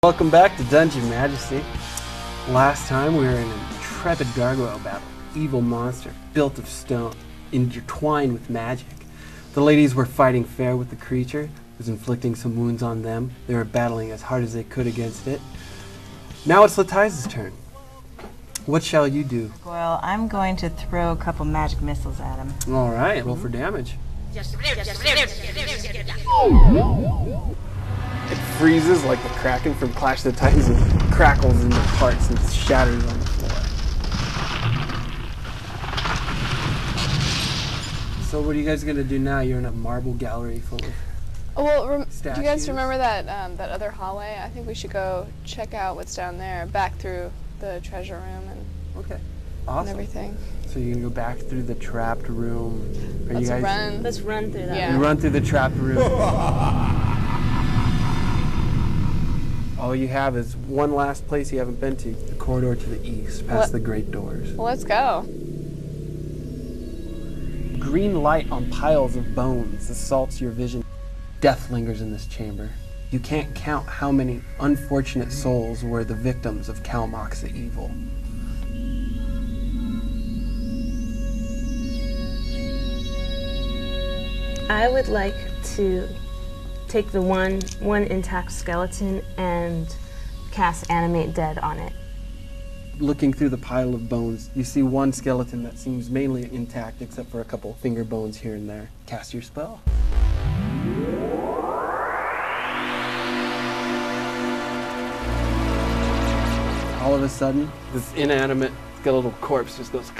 Welcome back to Dungeon Majesty. Last time we were in an intrepid gargoyle battle. Evil monster, built of stone, intertwined with magic. The ladies were fighting fair with the creature, was inflicting some wounds on them. They were battling as hard as they could against it. Now it's Lataiza's turn. What shall you do? Well, I'm going to throw a couple magic missiles at him. Alright, roll for damage. It freezes like the Kraken from Clash of the Titans and crackles into parts and shatters on the floor. So what are you guys going to do now? You're in a marble gallery full of statues. Do you guys remember that that other hallway? I think we should go check out what's down there, back through the treasure room and, Awesome. and everything. So you're going to go back through the trapped room. Are Let's you guys run. Let's run through that. Yeah. You run through the trapped room. All you have is one last place you haven't been to, the corridor to the east, past the great doors. Well, let's go. Green light on piles of bones assaults your vision. Death lingers in this chamber. You can't count how many unfortunate souls were the victims of Kalmox the Evil. I would like to take the one intact skeleton and cast Animate Dead on it. Looking through the pile of bones, you see one skeleton that seems mainly intact except for a couple finger bones here and there. Cast your spell. All of a sudden, this inanimate skeletal corpse just goes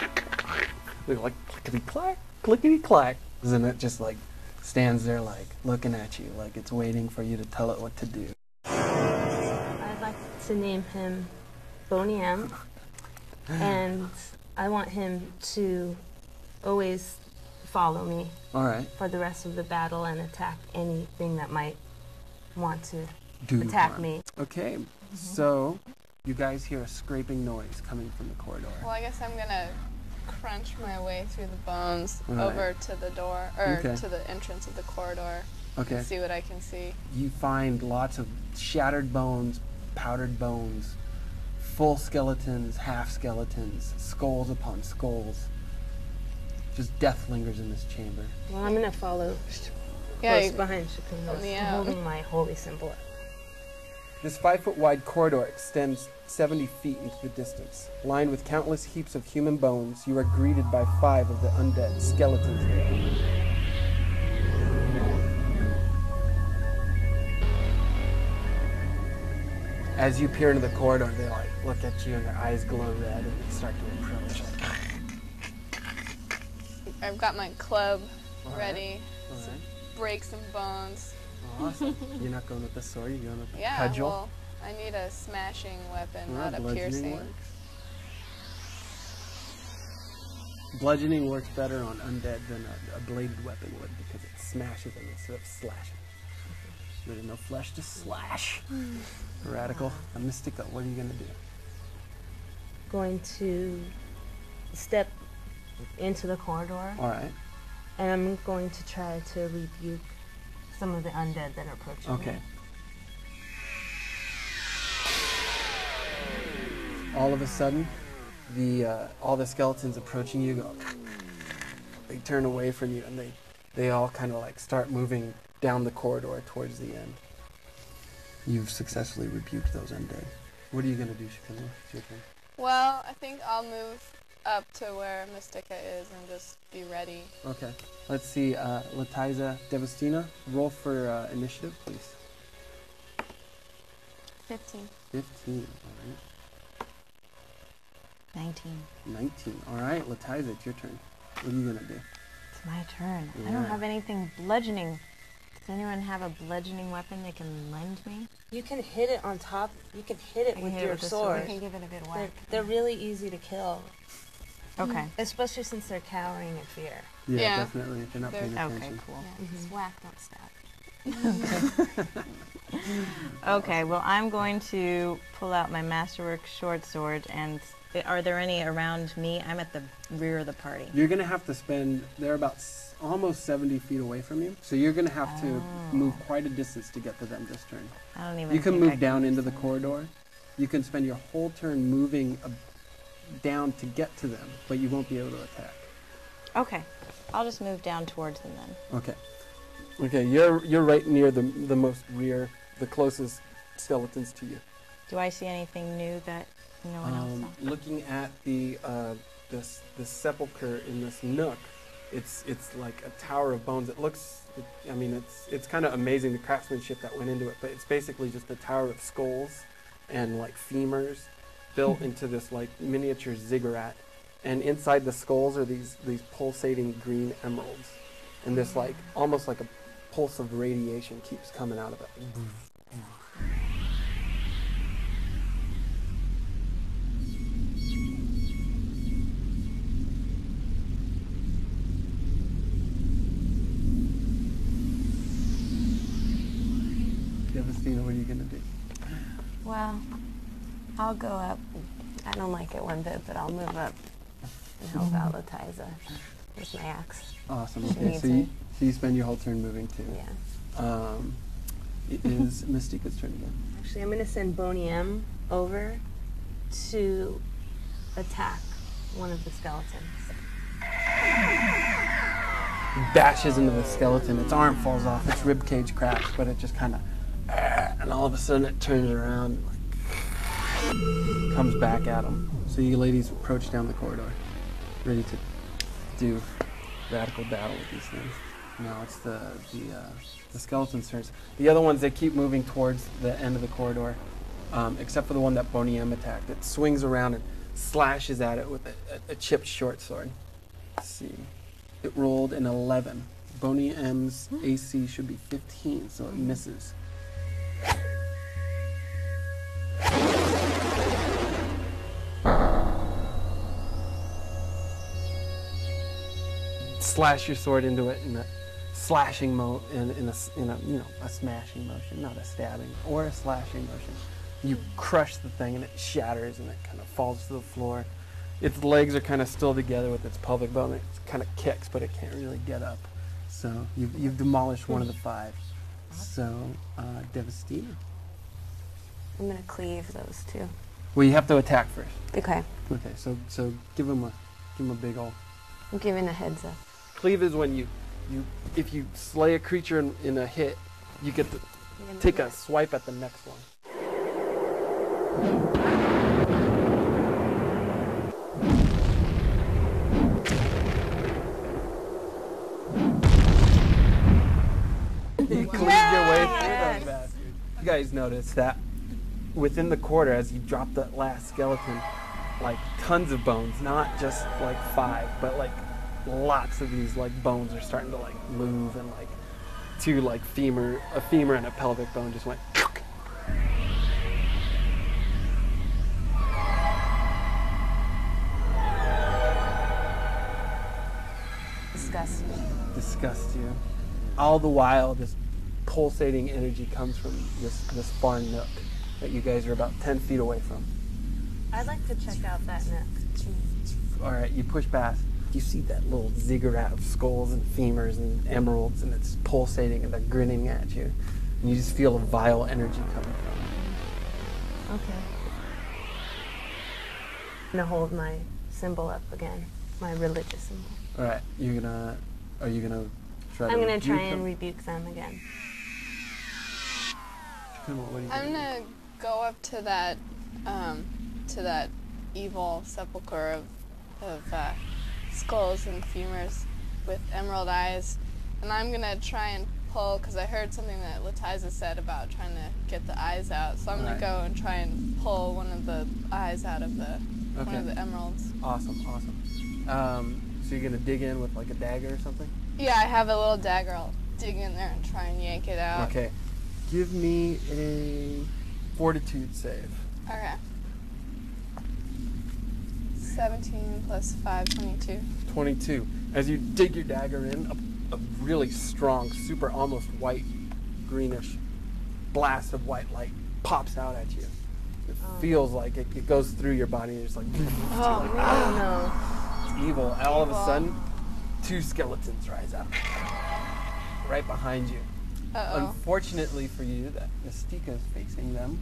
like clickety-clack, clickety-clack. And it just like stands there like looking at you like it's waiting for you to tell it what to do. I'd like to name him Boney M, and I want him to always follow me for the rest of the battle and attack anything that might want to attack me. Okay, so you guys hear a scraping noise coming from the corridor. Well, I guess I'm gonna crunch my way through the bones over to the door, or to the entrance of the corridor. Okay. And see what I can see. You find lots of shattered bones, powdered bones, full skeletons, half skeletons, skulls upon skulls. Just death lingers in this chamber. Well, I'm going to follow close behind Shakuna, holding my holy symbol. This 5-foot wide corridor extends 70 feet into the distance. Lined with countless heaps of human bones, you are greeted by 5 of the undead skeletons here. As you peer into the corridor, they like look at you and their eyes glow red and they start to approach. I've got my club ready to break some bones. Awesome. You're not going with the sword, you're going with the Yeah, cudgel? well, I need a smashing weapon, not a piercing. Bludgeoning works better on undead than a bladed weapon would because it smashes them instead of slashing. There's no flesh to slash. Radical. A Mystica, what are you going to do? Going to step into the corridor. Alright. And I'm going to try to rebuke some of the undead that are approaching me. All of a sudden, all the skeletons approaching you go. They turn away from you and they all kind of like start moving down the corridor towards the end. You've successfully rebuked those undead. What are you going to do, Shakuna? It's your turn. Well, I think I'll move up to where Mystica is and just be ready. Okay. Let's see, Lataiza Devastina, roll for initiative, please. 15. 15, alright. 19. 19, alright. Lataiza, it's your turn. What are you going to do? It's my turn. Yeah. I don't have anything bludgeoning. Does anyone have a bludgeoning weapon they can lend me? You can hit it on top. You can hit it with your sword. I can give it a good whack. They're really easy to kill. Okay. Especially since they're cowering in fear. Yeah, definitely, if you're not paying attention. Okay, cool. Yeah, just whack, don't stab. Okay, well, I'm going to pull out my masterwork short sword, and are there any around me? I'm at the rear of the party. You're going to have to spend, they're about almost 70 feet away from you, so you're going to have to move quite a distance to get to them this turn. I don't even You can think move down into the corridor. You can spend your whole turn moving down to get to them, but you won't be able to attack. Okay, I'll just move down towards them then. Okay. Okay, you're right near the most rear, the closest skeletons to you. Do I see anything new that no one else saw? Looking at the this sepulcher in this nook, it's like a tower of bones. It looks, I mean, it's kind of amazing the craftsmanship that went into it, but it's basically just a tower of skulls and like femurs built into this like miniature ziggurat. And inside the skulls are these pulsating green emeralds, and this like almost like a pulse of radiation keeps coming out of it. Devastina, what are you gonna do? Well, I'll go up. I don't like it one bit, but I'll move up and help out Latiza with my axe. Awesome. Okay, so you spend your whole turn moving too. Yeah. It is Mystica's turn again. Actually, I'm going to send Boney M over to attack one of the skeletons. He bashes into the skeleton. Its arm falls off. Its rib cage cracks, but it just kind of, and all of a sudden it turns around and like, comes back at him. So you ladies approach down the corridor, ready to do radical battle with these things. Now it's the skeleton's turns. The other ones, they keep moving towards the end of the corridor, except for the one that Boney M attacked. It swings around and slashes at it with a chipped short sword. Let's see. It rolled an 11. Boney M's AC should be 15, so it misses. Slash your sword into it in a slashing in a smashing motion, not a stabbing or a slashing motion. You crush the thing and it shatters and it kind of falls to the floor. Its legs are kind of still together with its pelvic bone. It kind of kicks, but it can't really get up. So you've demolished one of the 5. So Devastina. I'm gonna cleave those 2. Well, you have to attack first. Okay. Okay. So give him a big ol'. I'm giving a heads up. Cleave is when if you slay a creature in a hit, you get to take a swipe at the next one. You cleaved your way through those bastards. You guys notice that within the quarter, as you drop that last skeleton, like tons of bones, not just like 5, but like lots of these like bones are starting to like move, and like 2 like a femur and a pelvic bone just went. Disgust you. All the while, this pulsating energy comes from this far nook that you guys are about 10 feet away from. I'd like to check out that nook. All right, you push past. You see that little ziggurat of skulls and femurs and emeralds, and it's pulsating and they're grinning at you. And you just feel a vile energy coming from it. Okay. I'm gonna hold my symbol up again, my religious symbol. All right, are you gonna try to I'm gonna try them? and rebuke them again. Come on, what are you I'm gonna gonna go up to that evil sepulcher of skulls and femurs with emerald eyes, and I'm gonna try and pull, because I heard something that Latiza said about trying to get the eyes out, so I'm gonna go and try and pull one of the eyes out of one of the emeralds. Awesome. So you're gonna dig in with like a dagger or something? Yeah, I have a little dagger. I'll dig in there and try and yank it out. Okay. Give me a fortitude save. Okay. 17 plus 5, 22. 22. As you dig your dagger in, a really strong, super almost white greenish blast of white light pops out at you. It feels like it goes through your body and it's like, no. It's evil. All of a sudden, 2 skeletons rise up right behind you. Unfortunately for you, that Mystica is facing them.